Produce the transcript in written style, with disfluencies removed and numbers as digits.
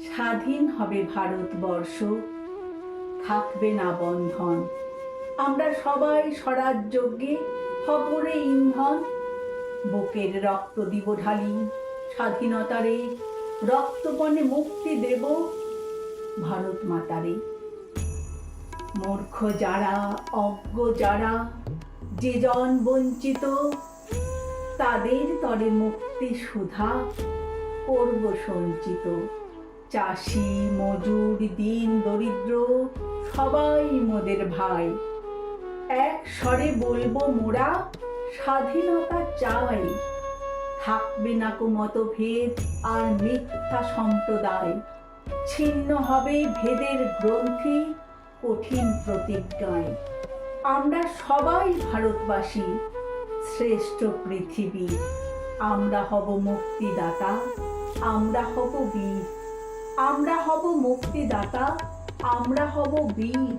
স্বাধীন হবে ভারতবর্ষ, থাকবে না বন্ধন। আমরা সবাই স্বরাজ্যজ্ঞে হবরে ইন্ধন। বুকের রক্ত দিব ঢালি স্বাধীনতারে, রক্তপণে মুক্তি দেব ভারত মাতারে। মূর্খ যারা, অজ্ঞ যারা, যে জন বঞ্চিত, তাদের তরে মুক্তি সুধা করব সঞ্চিত। চাষি মজুর দিন দরিদ্র সবাই মোদের ভাই, এক স্বরে বলবো মোরা স্বাধীনতা চাই। থাকবে না কো মতভেদ আর মিথ্যা সম্প্রদায়, ছিন্ন হবে ভেদের গ্রন্থি কঠিন প্রতিজ্ঞায়। আমরা সবাই ভারতবাসী, শ্রেষ্ঠ পৃথিবী। আমরা হব মুক্তিদাতা, আমরা হব বীর। আমরা হব মুক্তিদাতা, আমরা হব বীর।